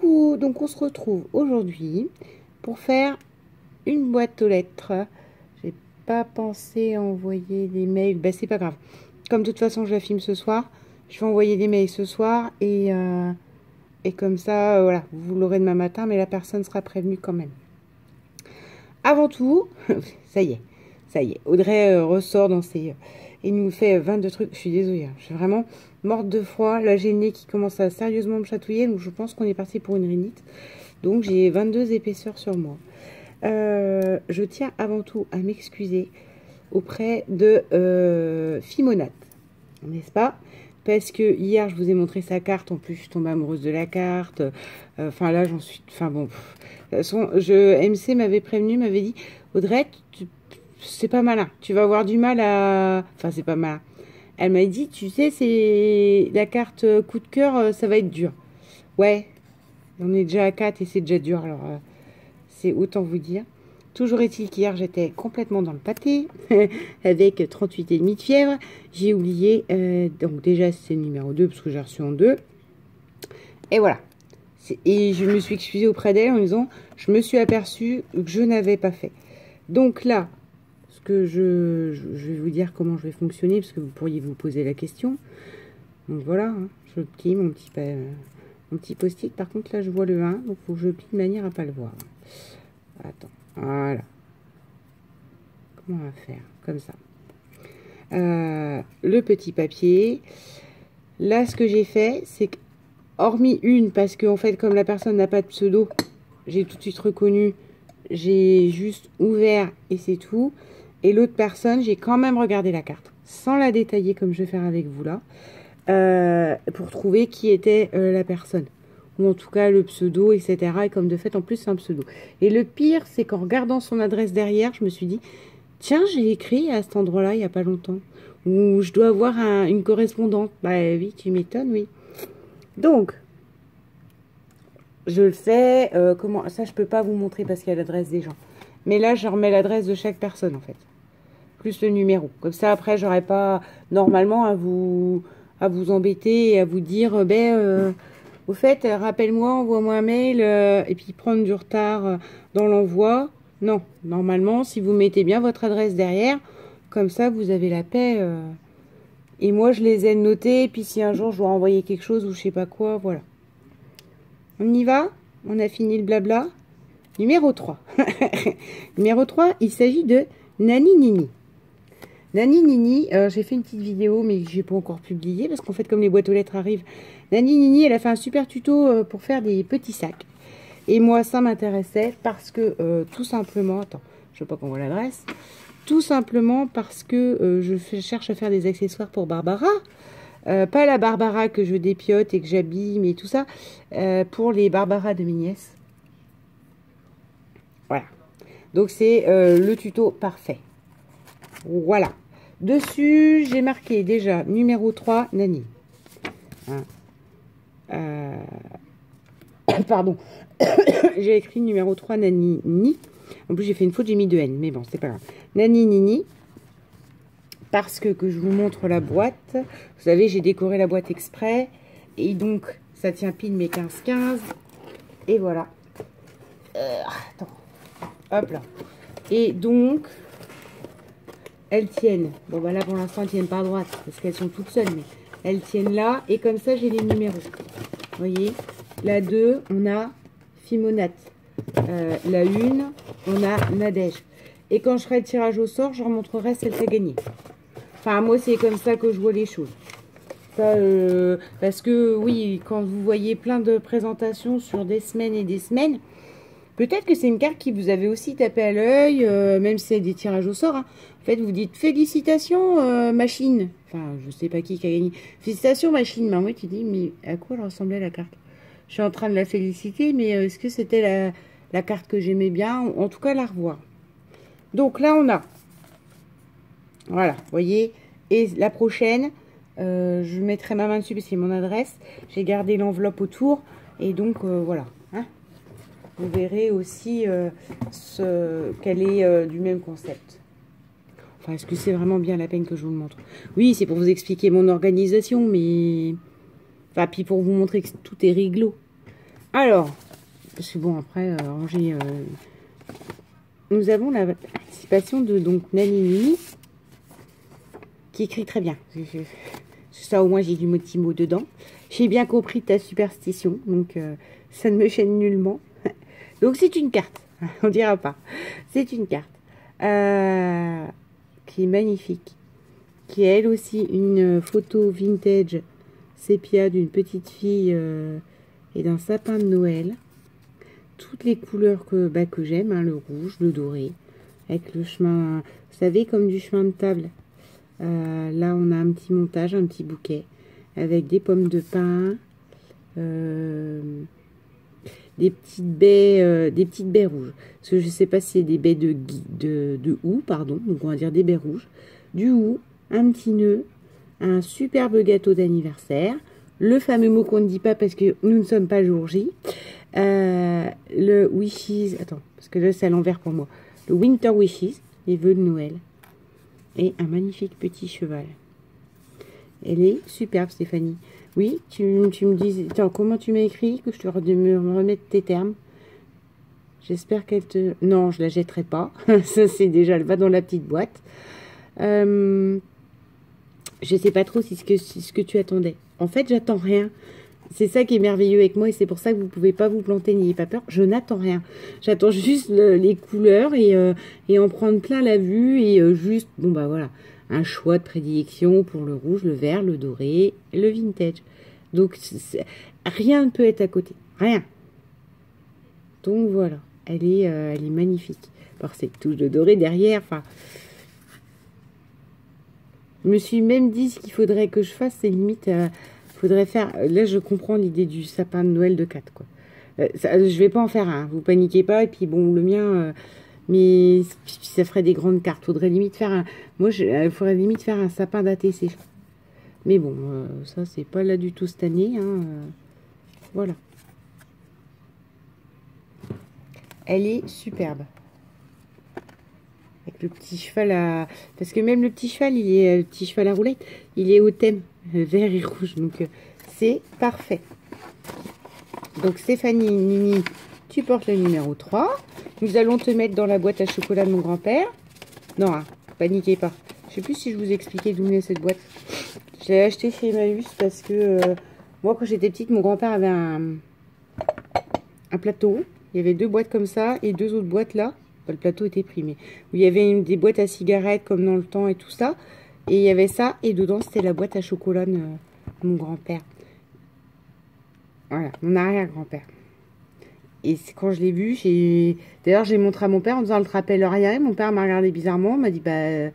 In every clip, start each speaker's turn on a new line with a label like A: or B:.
A: Coucou, donc on se retrouve aujourd'hui pour faire une boîte aux lettres. J'ai pas pensé à envoyer des mails, bah c'est pas grave. Comme de toute façon je la filme ce soir, je vais envoyer des mails ce soir et comme ça, voilà, vous l'aurez demain matin, mais la personne sera prévenue quand même. Avant tout, ça y est, Audrey ressort dans ses... et nous fait 22 trucs, je suis désolée, je suis vraiment morte de froid. Là j'ai le nez qui commence à sérieusement me chatouiller, donc je pense qu'on est parti pour une rhinite. Donc j'ai 22 épaisseurs sur moi. Je tiens avant tout à m'excuser auprès de Fimonate, n'est-ce pas? Parce que hier je vous ai montré sa carte, en plus je suis tombée amoureuse de la carte. Enfin là j'en suis... Enfin bon... De toute façon, MC m'avait prévenu, m'avait dit, Audrey, c'est pas malin. Tu vas avoir du mal à... Enfin, c'est pas malin. Elle m'a dit, tu sais, c'est la carte coup de cœur, ça va être dur. Ouais, on est déjà à 4 et c'est déjà dur. Alors, c'est autant vous dire. Toujours est-il qu'hier, j'étais complètement dans le pâté, avec 38,5 de fièvre. J'ai oublié, donc déjà, c'est le numéro 2, parce que j'ai reçu en 2. Et voilà. Et je me suis excusée auprès d'elle en disant, je me suis aperçue que je n'avais pas fait. Donc là, ce que je vais vous dire comment je vais fonctionner, parce que vous pourriez vous poser la question. Donc voilà, hein, je plie mon petit post-it. Par contre, là, je vois le 1, donc il faut que je plie de manière à ne pas le voir. Attends, voilà. Comment on va faire? Comme ça. Le petit papier. Là, ce que j'ai fait, c'est que hormis une, parce que en fait, comme la personne n'a pas de pseudo, j'ai tout de suite reconnu, j'ai juste ouvert et c'est tout. Et l'autre personne, j'ai quand même regardé la carte, sans la détailler comme je vais faire avec vous là, pour trouver qui était la personne. Ou en tout cas le pseudo, etc. Et comme de fait, en plus, c'est un pseudo. Et le pire, c'est qu'en regardant son adresse derrière, je me suis dit, tiens, j'ai écrit à cet endroit-là il n'y a pas longtemps. Ou je dois avoir une correspondante. Bah oui, tu m'étonnes, oui. Donc, je le fais, comment ça je peux pas vous montrer parce qu'il y a l'adresse des gens. Mais là, je remets l'adresse de chaque personne en fait. Plus le numéro. Comme ça, après, j'aurai pas normalement à vous embêter et à vous dire, au fait, rappelle-moi, envoie-moi un mail et puis prendre du retard dans l'envoi. Non, normalement, si vous mettez bien votre adresse derrière, comme ça, vous avez la paix. Et moi, je les ai notés. Et puis, si un jour, je dois envoyer quelque chose ou je sais pas quoi, voilà. On y va? On a fini le blabla. Numéro 3. Numéro 3, il s'agit de Nani Nini. Nani Nini, j'ai fait une petite vidéo, mais je n'ai pas encore publié, parce qu'en fait, comme les boîtes aux lettres arrivent, Nani Nini, elle a fait un super tuto pour faire des petits sacs. Et moi, ça m'intéressait parce que, tout simplement, attends, je ne sais pas qu'on voit l'adresse, tout simplement parce que je cherche à faire des accessoires pour Barbara. Pas la Barbara que je dépiote et que j'abîme et tout ça, pour les Barbara de mes nièces. Voilà. Donc c'est le tuto parfait. Voilà. Dessus, j'ai marqué déjà numéro 3, Nani. Hein. Pardon. J'ai écrit numéro 3, Nani Ni. En plus, j'ai fait une faute, j'ai mis 2 N, mais bon, c'est pas grave. Nani Nini. Parce que je vous montre la boîte. Vous savez, j'ai décoré la boîte exprès. Et donc, ça tient pile mes 15-15. Et voilà. Attends. Hop là. Et donc, elles tiennent. Bon, bah là, pour l'instant, elles tiennent pas à droite. Parce qu'elles sont toutes seules. Mais elles tiennent là. Et comme ça, j'ai les numéros. Vous voyez. La 2, on a Fimonate. La 1, on a Nadège. Et quand je ferai le tirage au sort, je remontrerai celle qui a gagné. Enfin, moi, c'est comme ça que je vois les choses. Ça, parce que, oui, quand vous voyez plein de présentations sur des semaines et des semaines, peut-être que c'est une carte qui vous avait aussi tapé à l'œil, même si c'est des tirages au sort. Hein. En fait, vous dites, félicitations, machine. Enfin, je sais pas qui a gagné. Félicitations, machine. Mais moi, tu dis, mais à quoi elle ressemblait la carte? Je suis en train de la féliciter, mais est-ce que c'était la carte que j'aimais bien? En tout cas, la revoir. Donc là, on a... Voilà, vous voyez. Et la prochaine, je mettrai ma main dessus parce que c'est mon adresse. J'ai gardé l'enveloppe autour. Et donc, voilà. Hein, vous verrez aussi qu'elle est du même concept. Enfin, est-ce que c'est vraiment bien la peine que je vous le montre? Oui, c'est pour vous expliquer mon organisation, mais... Enfin, puis pour vous montrer que tout est rigolo. Alors, parce que bon, après, ranger... nous avons la participation de donc Nanini, qui écrit très bien. Ça, au moins, j'ai du mot dedans. J'ai bien compris ta superstition, donc ça ne me gêne nullement. Donc, c'est une carte, on dira pas. C'est une carte qui est magnifique, qui est elle aussi une photo vintage sépia d'une petite fille et d'un sapin de Noël. Toutes les couleurs que j'aime, hein, le rouge, le doré, avec le chemin, vous savez, comme du chemin de table. Là, on a un petit montage, un petit bouquet, avec des pommes de pin, des petites baies rouges. Parce que je ne sais pas si c'est des baies de houx, pardon, donc on va dire des baies rouges, du houx, un petit nœud, un superbe gâteau d'anniversaire, le fameux mot qu'on ne dit pas parce que nous ne sommes pas jour J, le wishes, attends, parce que là c'est à l'envers pour moi, le winter wishes, les vœux de Noël, et un magnifique petit cheval. Elle est superbe, Stéphanie. Oui, tu me dis, attends, comment tu m'as écrit, que je te me remette tes termes. J'espère qu'elle te... Non, je la jetterai pas. Ça, c'est déjà, elle va dans la petite boîte. Je sais pas trop si ce que tu attendais. En fait, j'attends rien. C'est ça qui est merveilleux avec moi et c'est pour ça que vous pouvez pas vous planter, n'ayez pas peur. Je n'attends rien. J'attends juste les couleurs et en prendre plein la vue et juste, bon bah voilà, un choix de prédilection pour le rouge, le vert, le doré, le vintage. Donc, rien ne peut être à côté. Rien. Donc voilà, elle est magnifique. Par cette touche de doré derrière, enfin... Je me suis même dit ce qu'il faudrait que je fasse, c'est limite, faudrait faire, là je comprends l'idée du sapin de Noël de 4, quoi. Je vais pas en faire un, vous paniquez pas, et puis bon, le mien, mais ça ferait des grandes cartes, faudrait limite faire un, moi, faudrait limite faire un sapin d'ATC. Mais bon, ça c'est pas là du tout cette année, hein, voilà. Elle est superbe. Avec le petit cheval à... Parce que même le petit cheval, le petit cheval à roulette, il est au thème vert et rouge. Donc, c'est parfait. Donc, Stéphanie, Nini, tu portes le numéro 3. Nous allons te mettre dans la boîte à chocolat de mon grand-père. Non, hein, paniquez pas. Je sais plus si je vous ai expliqué d'où venait cette boîte. Je l'ai acheté chez Emmaüs parce que moi, quand j'étais petite, mon grand-père avait un plateau. Il y avait 2 boîtes comme ça et 2 autres boîtes là. Le plateau était primé. Où il y avait des boîtes à cigarettes comme dans le temps et tout ça. Et il y avait ça. Et dedans, c'était la boîte à chocolat de mon grand-père. Voilà, mon arrière-grand-père. Et quand je l'ai vu, d'ailleurs, j'ai montré à mon père en disant, elle te rappelle rien. Et mon père m'a regardé bizarrement. M'a dit, bah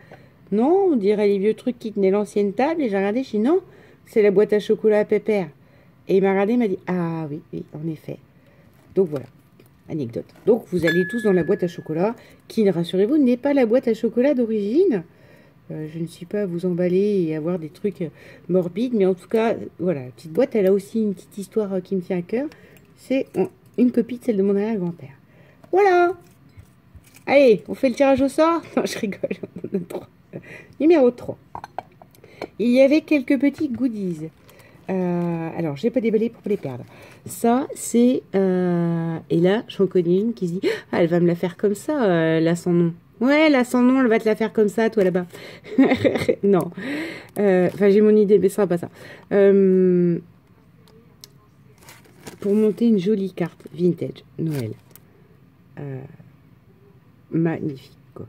A: non, on dirait les vieux trucs qui tenaient l'ancienne table. Et j'ai regardé, je dis, non, c'est la boîte à chocolat à pépère. Et il m'a regardé, il m'a dit, ah oui, oui, en effet. Donc voilà. Anecdote. Donc, vous allez tous dans la boîte à chocolat, qui, rassurez-vous, n'est pas la boîte à chocolat d'origine. Je ne suis pas à vous emballer et avoir des trucs morbides, mais en tout cas, voilà, la petite boîte, elle a aussi une petite histoire qui me tient à cœur. C'est une copie de celle de mon arrière-grand-père. Voilà. Allez, on fait le tirage au sort. Non, je rigole. Numéro 3. Il y avait quelques petits goodies. Alors, j'ai pas déballé pour pas les perdre. Ça, c'est... et là, j'en connais une qui se dit, ah, elle va me la faire comme ça, là, son nom. Ouais, là, son nom, elle va te la faire comme ça, toi, là-bas. Non. Enfin, j'ai mon idée, mais ce sera pas ça. Pour monter une jolie carte vintage, Noël. Magnifique, quoi.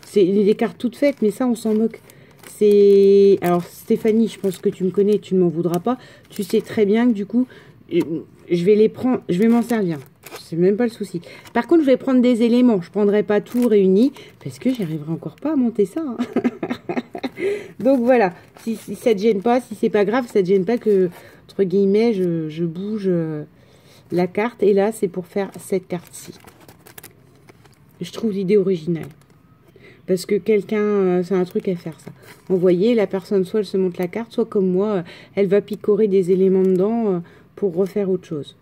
A: C'est des cartes toutes faites, mais ça, on s'en moque. C'est... Alors, Stéphanie, je pense que tu me connais, tu ne m'en voudras pas. Tu sais très bien que, du coup, je vais les prendre, je vais m'en servir. C'est même pas le souci. Par contre, je vais prendre des éléments. Je prendrai pas tout réuni, parce que j'arriverai encore pas à monter ça. Hein. Donc, voilà. Si ça te gêne pas, si c'est pas grave, ça te gêne pas que, entre guillemets, je bouge la carte. Et là, c'est pour faire cette carte-ci. Je trouve l'idée originale. Parce que quelqu'un, c'est un truc à faire, ça. Vous voyez, la personne, soit elle se monte la carte, soit comme moi, elle va picorer des éléments dedans pour refaire autre chose.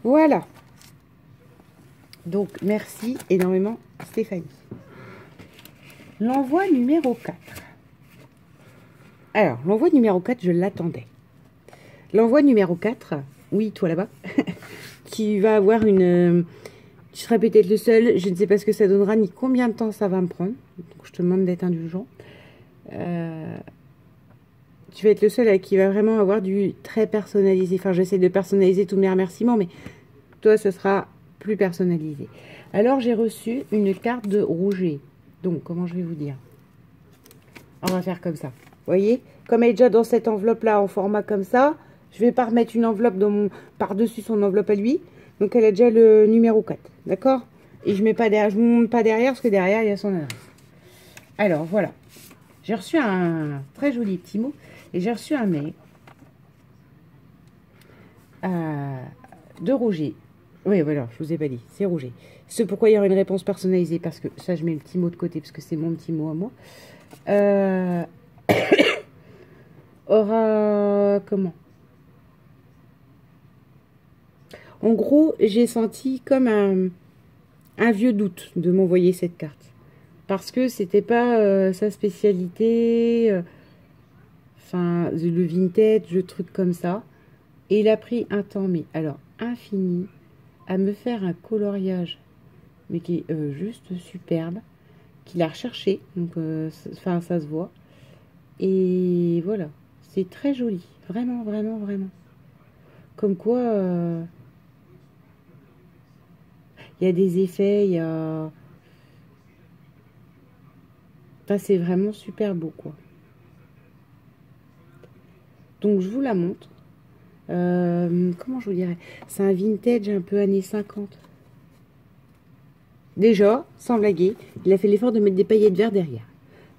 A: Voilà. Donc, merci énormément, Stéphanie. L'envoi numéro 4. Alors, l'envoi numéro 4, je l'attendais. L'envoi numéro 4, oui, toi là-bas, tu vas avoir une... tu seras peut-être le seul, je ne sais pas ce que ça donnera, ni combien de temps ça va me prendre. Donc, je te demande d'être indulgent. Tu vas être le seul à qui va vraiment avoir du très personnalisé. Enfin, j'essaie de personnaliser tous mes remerciements, mais toi, ce sera plus personnalisé. Alors, j'ai reçu une carte de Rouget. Donc, comment je vais vous dire? On va faire comme ça. Vous voyez? Comme elle est déjà dans cette enveloppe-là, en format comme ça, je vais pas remettre une enveloppe par-dessus son enveloppe à lui. Donc, elle a déjà le numéro 4. D'accord? Et je mets pas derrière, je ne monte pas derrière, parce que derrière, il y a son adresse. Alors, voilà. J'ai reçu un très joli petit mot. Et j'ai reçu un mail de Rouget. Oui, voilà, je vous ai pas dit. C'est Rouget. C'est pourquoi il y aura une réponse personnalisée. Parce que ça, je mets le petit mot de côté, parce que c'est mon petit mot à moi. Aura... Comment? En gros, j'ai senti comme un vieux doute de m'envoyer cette carte. Parce que c'était pas sa spécialité... Enfin, le vintage, le truc comme ça. Et il a pris un temps, mais alors infini, à me faire un coloriage, mais qui est juste superbe, qu'il a recherché. Donc, enfin, ça se voit. Et voilà, c'est très joli. Vraiment, vraiment, vraiment. Comme quoi, il y a des effets, il y a... Enfin, c'est vraiment super beau, quoi. Donc, je vous la montre. Comment je vous dirais? C'est un vintage un peu années 50. Déjà, sans blaguer, il a fait l'effort de mettre des paillettes vertes derrière.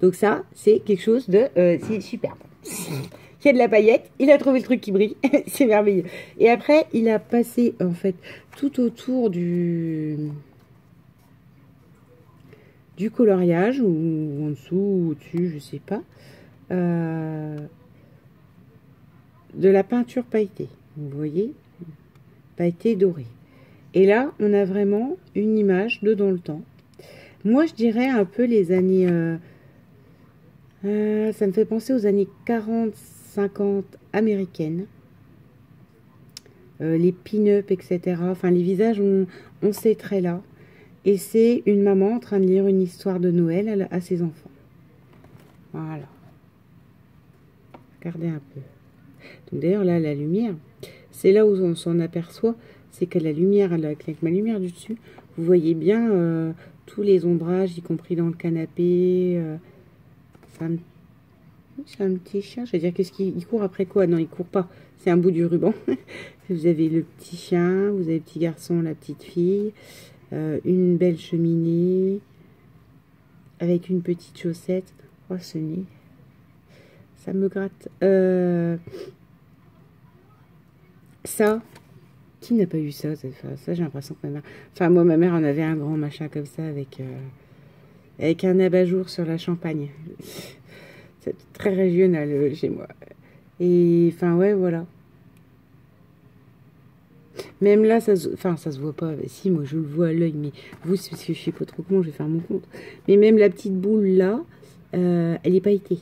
A: Donc ça, c'est quelque chose de... c'est superbe. Il y a de la paillette, il a trouvé le truc qui brille, c'est merveilleux. Et après, il a passé, en fait, tout autour du coloriage, ou en dessous, ou au-dessus, je sais pas, de la peinture pailletée. Vous voyez, pailletée dorée. Et là, on a vraiment une image de dans le temps. Moi, je dirais un peu les années... ça me fait penser aux années 40-50 américaines. Les pin-up, etc. Enfin, les visages ont ces traits-là. Et c'est une maman en train de lire une histoire de Noël à ses enfants. Voilà. Regardez un peu. Donc d'ailleurs, là, la lumière, c'est là où on s'en aperçoit. C'est que la lumière, avec ma lumière du dessus, vous voyez bien tous les ombrages, y compris dans le canapé. C'est un petit chien. Je veux dire, qu'est-ce qu'il court après quoi? Non, il court pas. C'est un bout du ruban. Vous avez le petit chien, vous avez le petit garçon, la petite fille, une belle cheminée avec une petite chaussette. Oh, ce nez, ça me gratte. Ça, qui n'a pas eu ça? Ça, j'ai l'impression que ma mère... Enfin, moi, ma mère en avait un grand machin comme ça avec un abat-jour sur la Champagne. C'est très régional chez moi. Et, enfin, ouais, voilà. Même là, ça se voit pas. Si, moi, je le vois à l'œil, mais vous, c'est parce que je sais pas trop comment je vais faire mon compte. Mais même la petite boule là, elle est pailletée.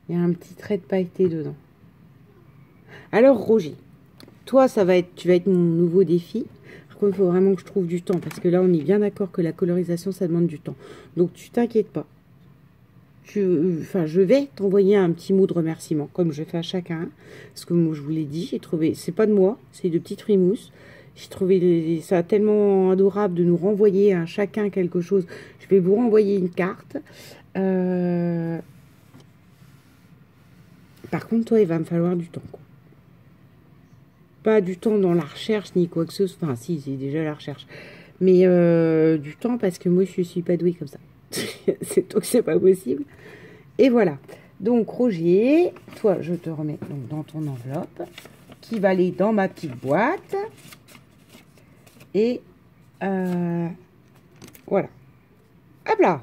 A: Il y a un petit trait de pailleté dedans. Alors, Roger, toi, tu vas être mon nouveau défi. Par contre, il faut vraiment que je trouve du temps, parce que là, on est bien d'accord que la colorisation, ça demande du temps. Donc, tu t'inquiètes pas. Je vais t'envoyer un petit mot de remerciement, comme je fais à chacun. Parce que moi, je vous l'ai dit, j'ai trouvé, c'est pas de moi, c'est de petites frimousse. J'ai trouvé ça tellement adorable de nous renvoyer à chacun quelque chose. Je vais vous renvoyer une carte. Par contre, toi, il va me falloir du temps, quoi. Pas du temps dans la recherche, ni quoi que ce soit. Enfin, si, c'est déjà la recherche. Mais du temps, parce que moi, je suis pas douée comme ça. C'est pas possible. Et voilà. Donc, Roger, toi, je te remets donc dans ton enveloppe, qui va aller dans ma petite boîte. Et voilà. Hop là.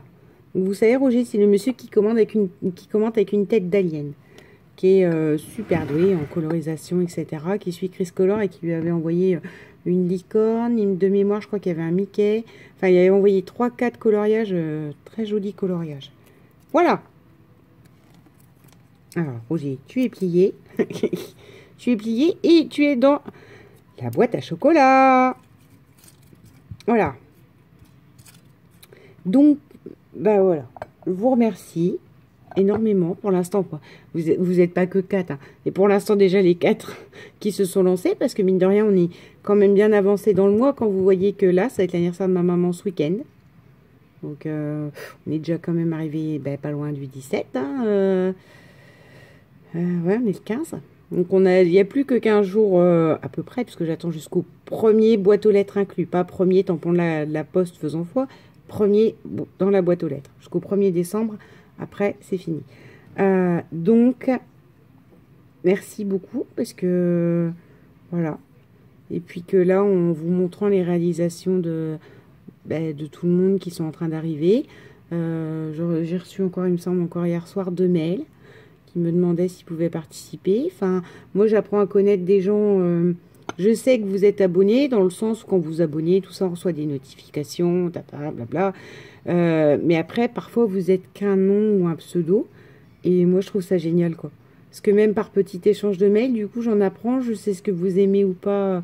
A: Donc, vous savez, Roger, c'est le monsieur qui commente avec une tête d'alien, qui est super doué en colorisation, etc., qui suit Chris Color et qui lui avait envoyé une licorne, de mémoire, je crois qu'il y avait un Mickey. Enfin, il avait envoyé 3-4 coloriages, très jolis coloriages. Voilà. Alors, Roger, tu es plié. Tu es plié et tu es dans la boîte à chocolat. Voilà. Donc, bah voilà. Je vous remercie énormément pour l'instant. Vous êtes pas que 4. Hein. Et pour l'instant, déjà, les 4 qui se sont lancés. Parce que, mine de rien, on est quand même bien avancé dans le mois. Quand vous voyez que là, ça va être l'anniversaire de ma maman ce week-end. Donc, on est déjà quand même arrivé pas loin du 17. Hein, ouais, on est le 15. Donc, il n'y a plus que 15 jours à peu près, puisque j'attends jusqu'au premier boîte aux lettres inclus. Pas premier tampon de la poste faisant foi. Premier dans la boîte aux lettres. Jusqu'au 1er décembre. Après, c'est fini. Donc, merci beaucoup, parce que, voilà. Et puis que là, en vous montrant les réalisations de tout le monde qui sont en train d'arriver, j'ai reçu encore, il me semble, encore hier soir, 2 mails qui me demandaient s'ils pouvaient participer. Enfin, moi, j'apprends à connaître des gens. Je sais que vous êtes abonnés, dans le sens où quand vous abonnez, tout ça, on reçoit des notifications, blablabla. Mais après, parfois, vous êtes qu'un nom ou un pseudo. Et moi, je trouve ça génial, quoi. Parce que même par petit échange de mails, du coup, j'en apprends, je sais ce que vous aimez ou pas.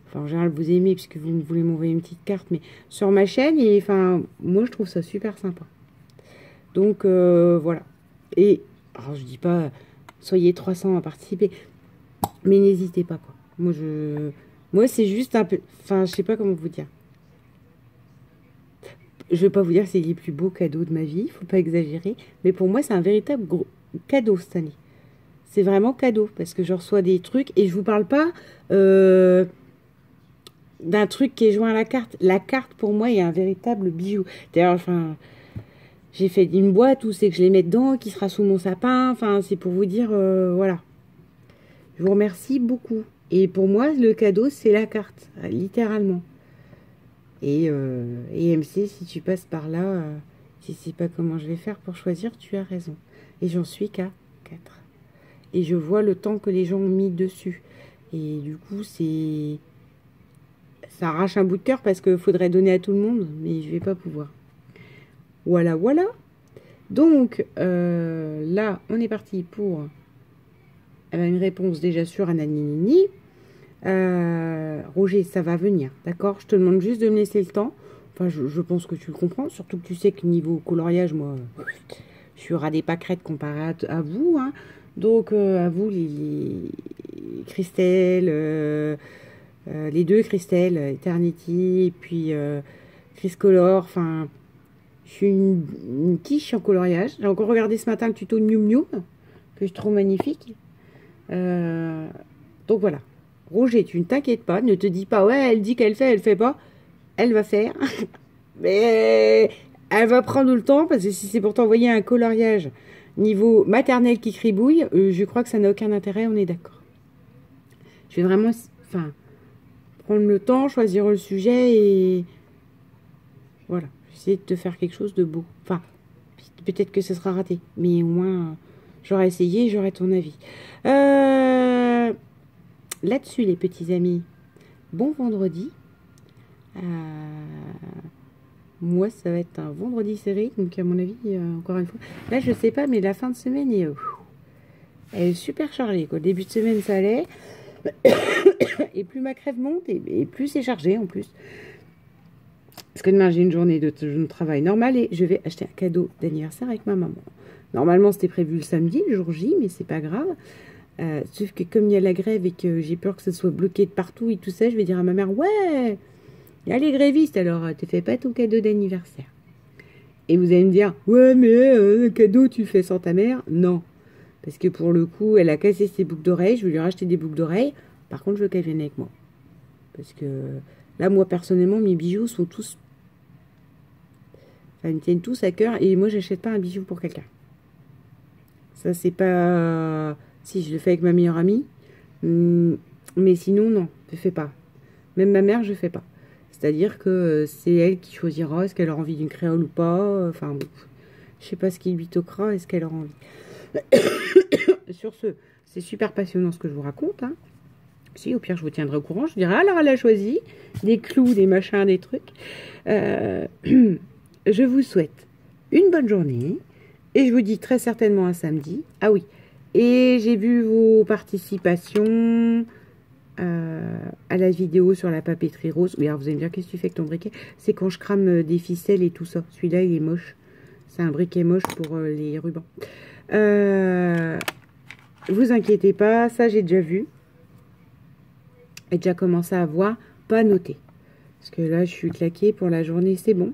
A: Enfin, en général, vous aimez, puisque vous voulez m'envoyer une petite carte, mais sur ma chaîne. Et enfin, moi, je trouve ça super sympa. Donc, voilà. Et, alors, je dis pas, soyez 300 à participer. Mais n'hésitez pas, quoi. Moi, c'est juste un peu... Enfin, je sais pas comment vous dire. Je vais pas vous dire que c'est les plus beaux cadeaux de ma vie. Il faut pas exagérer. Mais pour moi, c'est un véritable gros cadeau cette année. C'est vraiment cadeau. Parce que je reçois des trucs. Et je vous parle pas d'un truc qui est joint à la carte. La carte, pour moi, est un véritable bijou. D'ailleurs, enfin... J'ai fait une boîte où c'est que je les mets dedans, qui sera sous mon sapin. Enfin, c'est pour vous dire, voilà. Je vous remercie beaucoup. Et pour moi, le cadeau, c'est la carte, littéralement. Et MC, si tu passes par là, si c'est pas comment je vais faire pour choisir, tu as raison. Et j'en suis qu'à 4. Et je vois le temps que les gens ont mis dessus. Et du coup, ça arrache un bout de cœur parce qu'il faudrait donner à tout le monde, mais je vais pas pouvoir. Voilà, voilà. Donc, là, on est parti pour une réponse déjà sur un aninini. Roger, ça va venir, d'accord? Je te demande juste de me laisser le temps. Enfin, je pense que tu le comprends. Surtout que tu sais que niveau coloriage, moi, je suis ras des pâquerettes comparé à vous. Hein. Donc, à vous, les Christelle, les deux Christelle, Eternity, et puis Chris-Color, enfin... Je suis une quiche en coloriage. J'ai encore regardé ce matin le tuto Miu Miu, que je trouve magnifique. Donc voilà. Roger, tu ne t'inquiètes pas. Ne te dis pas, ouais, elle dit qu'elle fait pas. Elle va faire. Mais elle va prendre le temps, parce que si c'est pour t'envoyer un coloriage niveau maternel qui cribouille, je crois que ça n'a aucun intérêt, on est d'accord. Je vais vraiment prendre le temps, choisir le sujet et... Voilà. Essayer de te faire quelque chose de beau. Enfin, peut-être que ce sera raté. Mais au moins, j'aurai essayé et j'aurai ton avis. Là-dessus, les petits amis, bon vendredi. Moi, ça va être un vendredi serré. Donc, à mon avis, encore une fois. Là, je sais pas, mais la fin de semaine elle est super chargée. Quoi. Début de semaine, ça allait. Et plus ma crève monte, et plus c'est chargé en plus. Parce que demain, j'ai une journée de travail normale et je vais acheter un cadeau d'anniversaire avec ma maman. Normalement, c'était prévu le samedi, le jour J, mais c'est pas grave. Sauf que comme il y a la grève et que j'ai peur que ça soit bloqué de partout et tout ça, je vais dire à ma mère, ouais, il y a les grévistes, alors te fais pas ton cadeau d'anniversaire. Et vous allez me dire, ouais, mais le cadeau, tu fais sans ta mère? Non. Parce que pour le coup, elle a cassé ses boucles d'oreilles, je vais lui racheter des boucles d'oreilles. Par contre, je veux qu'elle vienne avec moi. Parce que... Là, moi, personnellement, mes bijoux sont tous... Enfin, ils me tiennent tous à cœur. Et moi, j'achète pas un bijou pour quelqu'un. Ça, c'est pas... Si, je le fais avec ma meilleure amie. Mais sinon, non, je fais pas. Même ma mère, je fais pas. C'est-à-dire que c'est elle qui choisira est-ce qu'elle a envie d'une créole ou pas. Enfin, je sais pas ce qui lui toquera, est-ce qu'elle aura envie. Sur ce, c'est super passionnant ce que je vous raconte, hein. Si, au pire, je vous tiendrai au courant. Je dirai, alors, elle a choisi des clous, des machins, des trucs. Je vous souhaite une bonne journée. Et je vous dis très certainement à samedi. Ah oui, Et j'ai vu vos participations à la vidéo sur la papeterie rose. Oui, alors vous allez me dire, qu'est-ce que tu fais avec ton briquet? C'est quand je crame des ficelles et tout ça. Celui-là, il est moche. C'est un briquet moche pour les rubans. Vous inquiétez pas, ça j'ai déjà vu. J'ai déjà commencé à voir, pas noté. Parce que là, je suis claquée pour la journée, c'est bon.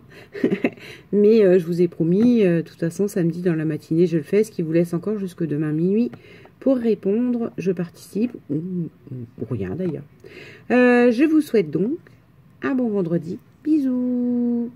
A: Mais je vous ai promis, de toute façon, samedi dans la matinée, je le fais. Ce qui vous laisse encore jusque demain minuit pour répondre. Je participe, ou rien d'ailleurs. Je vous souhaite donc un bon vendredi. Bisous.